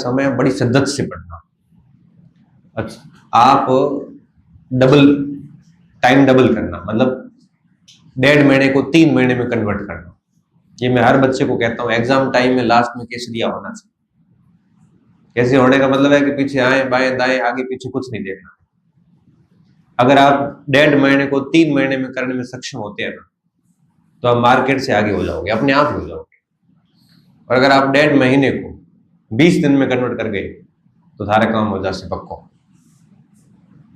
समय बड़ी शिद्दत से पढ़ना। अच्छा, आप टाइम डबल करना, मतलब 1.5 महीने को 3 महीने में कन्वर्ट करना। ये मैं हर बच्चे को कहता हूँ, एग्जाम टाइम में लास्ट में केसरिया होना चाहिए। कैसे होने का मतलब है कि पीछे आए बाएं दाएं आगे पीछे कुछ नहीं देखना। अगर आप 1.5 महीने को 3 महीने में करने में सक्षम होते हैं ना, तो आप मार्केट से आगे हो जाओगे, अपने आप ही हो जाओगे। और अगर आप 1.5 महीने को 20 दिन में कन्वर्ट कर गए तो सारा काम हो जाए पक्को।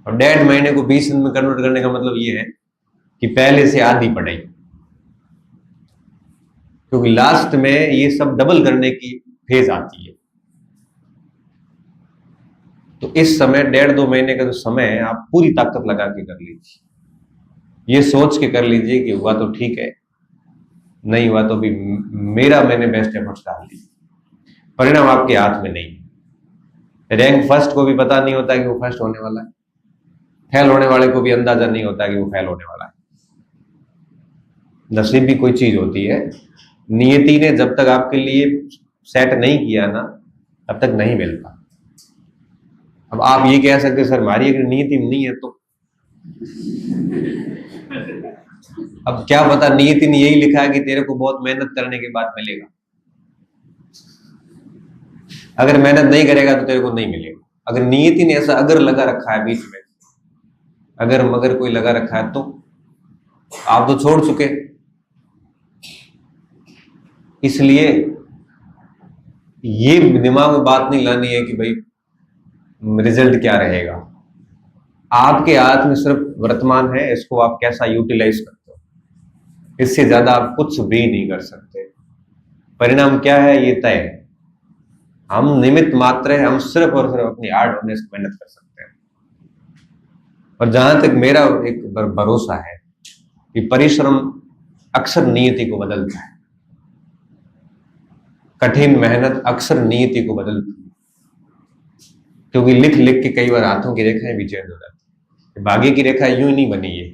और 1.5 महीने को 20 दिन में कन्वर्ट करने का मतलब ये है कि पहले से आधी पढ़ाई, क्योंकि लास्ट में ये सब डबल करने की फेज आती है। तो इस समय 1.5-2 महीने का जो समय है, आप पूरी ताकत लगा के कर लीजिए। ये सोच के कर लीजिए कि हुआ तो ठीक है, नहीं हुआ तो भी मैंने बेस्ट एफर्ट्स डाल दी। परिणाम आपके हाथ में नहीं है। रैंक फर्स्ट को भी पता नहीं होता कि वो फर्स्ट होने वाला है, फेल होने वाले को भी अंदाजा नहीं होता कि वो फेल होने वाला है। नसीब भी कोई चीज होती है, नियति ने जब तक आपके लिए सेट नहीं किया ना, तब तक नहीं मिलता। अब आप ये कह सकते सर हमारी अगर नियति नहीं है तो, अब क्या पता नियति ने यही लिखा है कि तेरे को बहुत मेहनत करने के बाद मिलेगा। अगर मेहनत नहीं करेगा तो तेरे को नहीं मिलेगा। अगर नियति ने ऐसा अगर लगा रखा है बीच में, अगर मगर कोई लगा रखा है, तो आप तो छोड़ चुके। इसलिए ये दिमाग में बात नहीं लानी है कि भाई रिजल्ट क्या रहेगा। आपके हाथ में सिर्फ वर्तमान है, इसको आप कैसा यूटिलाइज करते हो, इससे ज्यादा आप कुछ भी नहीं कर सकते। परिणाम क्या है ये तय है। हम निमित्त मात्र है, हम सिर्फ और सिर्फ अपनी हार्ड होने से मेहनत कर सकते हैं। और जहां तक मेरा एक भरोसा है कि परिश्रम अक्सर नियति को बदलता है, कठिन मेहनत अक्सर नियति को बदलती है। क्योंकि लिख लिख के कई बार हाथों की रेखाएं भी चेंज हो जाती है। भाग्य की रेखा यूं ही नहीं बनी है,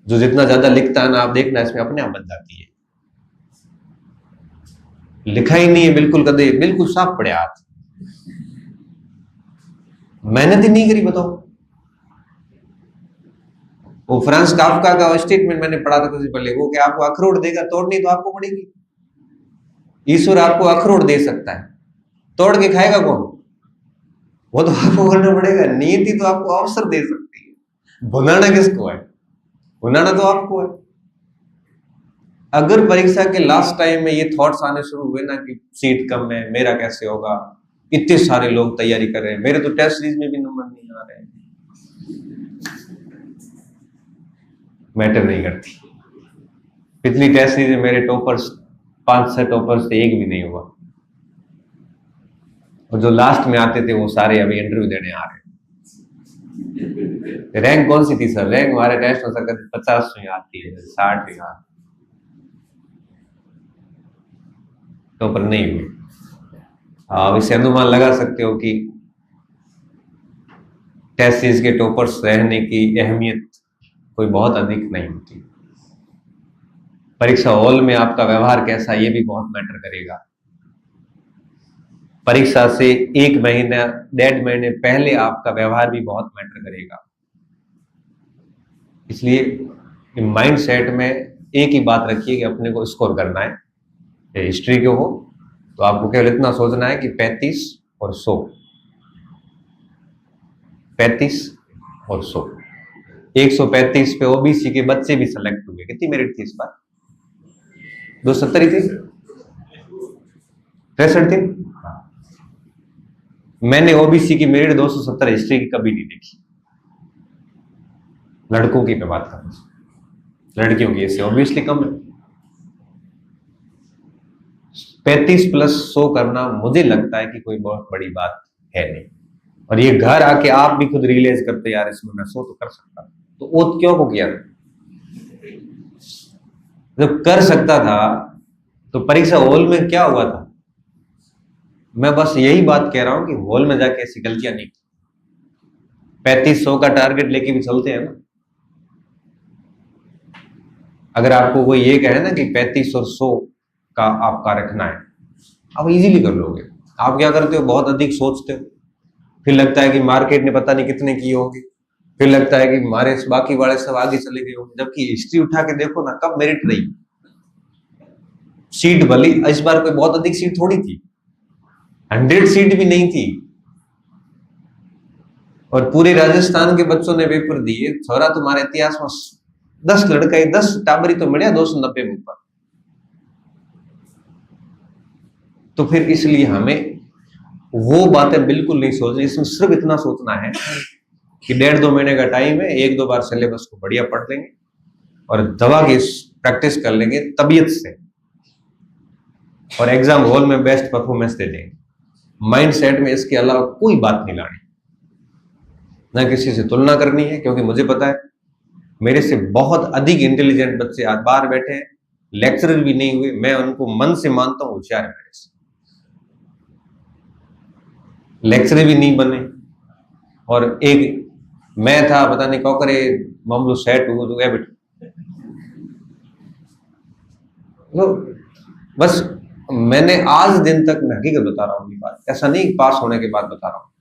जो जितना ज्यादा लिखता है ना, आप देखना इसमें अपने आप बन जाती है। लिखा ही नहीं है बिल्कुल, कदे बिल्कुल साफ पड़े हाथ, मेहनत ही नहीं करी, बताओ। वो फ्रांस काफका का स्टेटमेंट मैंने पढ़ा था कुछ पहले, वो कि आपको अखरोट देगा, तोड़नी तो आपको पड़ेगी। ईश्वर आपको अखरोट दे सकता है, तोड़ के खाएगा कौन? वो तो आपको करना पड़ेगा। नीति तो आपको अवसर दे सकती है, भुनाना किसको है? भुनाना तो आपको है। अगर परीक्षा के लास्ट टाइम में ये थॉट्स आने शुरू हुए ना कि सीट कम है, मेरा कैसे होगा, इतने सारे लोग तैयारी कर रहे हैं, मेरे तो टेस्ट सीरीज में भी नंबर नहीं आ रहे हैं, मैटर नहीं करती। पिछली टेस्ट सीरीज में मेरे टॉपर्स 5-6 टॉपर्स थे, एक भी नहीं हुआ। और जो लास्ट में आते थे वो सारे अभी इंटरव्यू देने आ रहे हैं। रैंक कौन सी थी सर? रैंक हमारे टेस्ट में सर 50 में आती है, 60 में आती, टॉपर नहीं हुए। आप इसे अनुमान लगा सकते हो कि टेस्ट सीरीज के टॉपर्स रहने की अहमियत कोई बहुत अधिक नहीं होती। परीक्षा हॉल में आपका व्यवहार कैसा, ये भी बहुत मैटर करेगा। परीक्षा से 1 महीना 1.5 महीने पहले आपका व्यवहार भी बहुत मैटर करेगा। इसलिए माइंड सेट में एक ही बात रखिए कि अपने को स्कोर करना है। हिस्ट्री के हो तो आपको केवल इतना सोचना है कि 35 और 100, 35 और 100। 135 पे ओबीसी के बच्चे भी सेलेक्ट हुए। कितनी मेरिट थी इस बार? 270 थी, 63 थी। मैंने ओबीसी की मेरिट 270 हिस्ट्री की कभी नहीं देखी। लड़कों की मैं बात कर रहा हूं, लड़कियों की इससे ऑब्वियसली कम है। 35 प्लस 100 करना मुझे लगता है कि कोई बहुत बड़ी बात है नहीं। और ये घर आके आप भी खुद रियलाइज करते यार इसमें मैं 100 तो कर सकता, तो ओत क्यों को किया? जब कर सकता था तो परीक्षा हॉल में क्या हुआ था? मैं बस यही बात कह रहा हूं कि हॉल में जाके ऐसी गलतियां नहीं की। 3500 का टारगेट लेके भी चलते हैं ना। अगर आपको कोई ये कहे ना कि 35 और 100 का आपका रखना है, आप इजीली कर लोगे। आप क्या करते हो, बहुत अधिक सोचते हो, फिर लगता है कि मार्केट ने पता नहीं कितने किए होंगे, फिर लगता है कि हमारे बाकी वाले सब आगे चले गए होंगे, जबकि हिस्ट्री उठा के देखो ना, कब मेरिट रही। सीट भली इस बार कोई बहुत अधिक सीट थोड़ी थी, 100 सीट भी नहीं थी, और पूरे राजस्थान के बच्चों ने पेपर दिए। छोरा तुम्हारे इतिहास में 10 लड़का 10 टाबरी तो मिले 290 में ऊपर। तो फिर इसलिए हमें वो बातें बिल्कुल नहीं सोचनी, इसमें सिर्फ इतना सोचना है कि 1.5-2 महीने का टाइम है, 1-2 बार सिलेबस को बढ़िया पढ़ लेंगे और दवा की प्रैक्टिस कर लेंगे तबीयत से, और एग्जाम हॉल में बेस्ट परफॉर्मेंस दे देंगे। माइंड सेट में इसके अलावा कोई बात नहीं लानी, ना किसी से तुलना करनी है, क्योंकि मुझे पता है मेरे से बहुत अधिक इंटेलिजेंट बच्चे आज बाहर बैठे हैं, लेक्चरर भी नहीं हुए, मैं उनको मन से मानता हूं होशियार है, मेरे से लेक्चरर भी नहीं बने। और एक मैं था, पता नहीं कौ करे मामलो सेट हुआ तो बेटा, तो बस मैंने आज दिन तक, मैं हकीकत बता रहा हूँ, ये बात ऐसा नहीं पास होने के बाद बता रहा हूँ,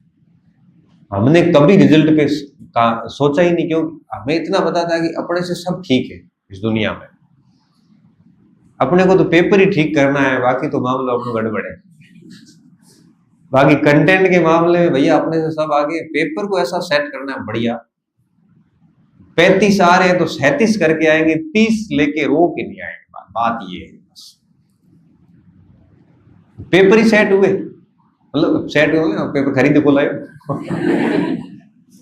हमने कभी रिजल्ट पे सोचा ही नहीं, क्योंकि हमें इतना पता था कि अपने से सब ठीक है इस दुनिया में, अपने को तो पेपर ही ठीक करना है, बाकी तो मामला अपना गड़बड़ है। बाकी कंटेंट के मामले में भैया अपने से सब आगे, पेपर को ऐसा सेट करना है बढ़िया। 35 आ रहे हैं तो 37 करके आएंगे, 30 लेके रो के नहीं आएंगे। बात ये है, बस पेपर ही सेट हुए, मतलब सेट हुए ना, पेपर खरीदे को लाए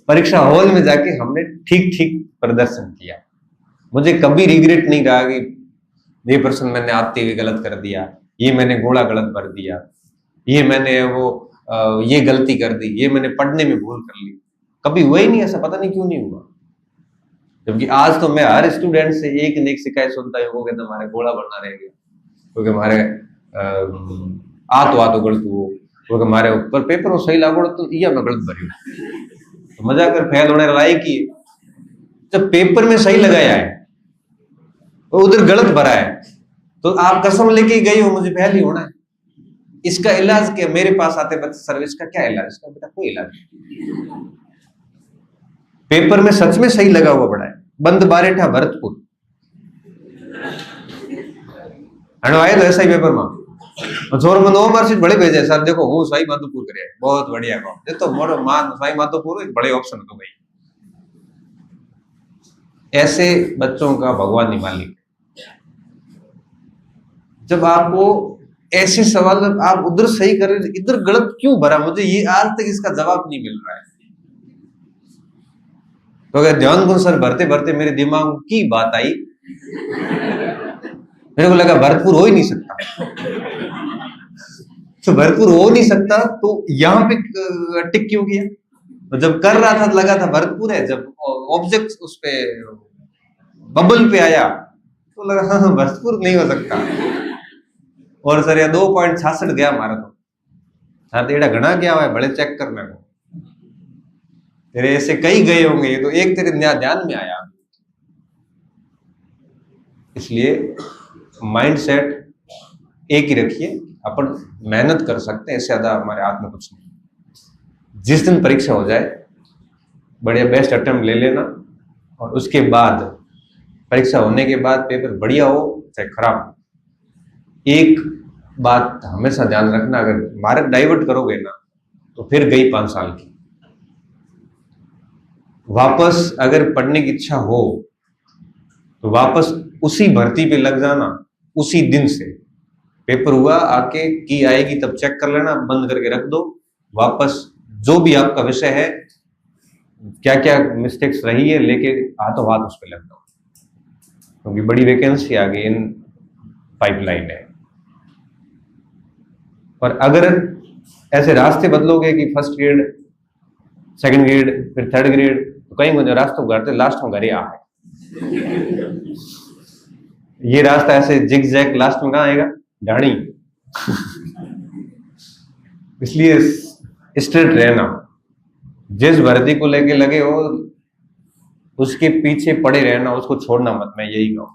परीक्षा हॉल में जाके हमने ठीक ठीक प्रदर्शन किया। मुझे कभी रिग्रेट नहीं रहा कि ये प्रश्न मैंने आते हुए गलत कर दिया, ये मैंने गोला गलत भर दिया, ये मैंने ये गलती कर दी, ये मैंने पढ़ने में भूल कर ली, कभी हुआ ही नहीं ऐसा, पता नहीं क्यों नहीं हुआ। जबकि आज तो मैं हर स्टूडेंट से एक न एक शिकायत सुनता हूँ, वो कहते हमारे गोला भरना रह गया, क्योंकि हमारे आ तो गलत हो, क्योंकि हमारे ऊपर पेपर वो सही लागू तो ये मैं गलत भरी, तो मजा कर फेल होने लायक ही। जब पेपर में सही लगाया है वो उधर गलत भरा है, तो आप कसम लेके गए हो मुझे फेल ही होना है, इसका इलाज क्या? मेरे पास आते बच्चे, सर्विस का क्या इलाज? इसका बेटा कोई इलाज नहीं। पेपर में सच में सही लगा हुआ पड़ा है, बंद बारेठा भरतपुर हटवाए तो ऐसा ही पेपर में छोर में 9 मार्कशीट बड़े भेजे, सर देखो वो सही माधोपुर करे, बहुत बढ़िया काम, ये तो मोर मान सही माधोपुर एक बड़े ऑप्शन तो भाई। ऐसे बच्चों का भगवान ही मालिक। जब आपको ऐसे सवाल आप उधर सही कर रहे, इधर गलत क्यों भरा, मुझे ये आज तक इसका जवाब नहीं मिल रहा है। तो अगर ध्यान को सर भरते भरते मेरे दिमाग की बात आई, मेरे को लगा भरतपुर हो ही नहीं सकता, तो भरतपुर हो नहीं सकता तो यहां पे टिक क्यों किया? तो जब कर रहा था लगा था भरतपुर है, जब ऑब्जेक्ट उस पे बबल पे आया तो लगा हाँ भरतपुर नहीं हो सकता। और सर यह 2.66 गया हमारा, तो साथ एड़ा घना गया हुआ है, बड़े चेक कर मेरे को, तेरे ऐसे कई गए होंगे, ये तो एक तेरे ध्यान में आया। इसलिए माइंड सेट एक ही रखिए, अपन मेहनत कर सकते हैं, इससे ज्यादा हमारे हाथ में कुछ नहीं। जिस दिन परीक्षा हो जाए बढ़िया बेस्ट अटेम्प्ट ले लेना, और उसके बाद परीक्षा होने के बाद पेपर बढ़िया हो चाहे खराब हो, एक बात हमेशा ध्यान रखना, अगर मार्क डाइवर्ट करोगे ना तो फिर गई 5 साल की। वापस अगर पढ़ने की इच्छा हो तो वापस उसी भर्ती पे लग जाना, उसी दिन से पेपर हुआ आके की आएगी तब चेक कर लेना, बंद करके रख दो, वापस जो भी आपका विषय है, क्या क्या मिस्टेक्स रही है लेके हाथों हाथ उस पर लग दो, क्योंकि बड़ी वैकेंसी आ गई इन पाइपलाइन है। और अगर ऐसे रास्ते बदलोगे कि फर्स्ट ग्रेड, सेकंड ग्रेड, फिर थर्ड ग्रेड, तो कहीं मुझे रास्तों घर लास्ट में घर आ है, ये रास्ता ऐसे जिग जैग लास्ट में कहाँ आएगा? ढाणी। इसलिए स्ट्रेट रहना, जिस भर्ती को लेके लगे हो उसके पीछे पड़े रहना, उसको छोड़ना मत, मैं यही कहूँ।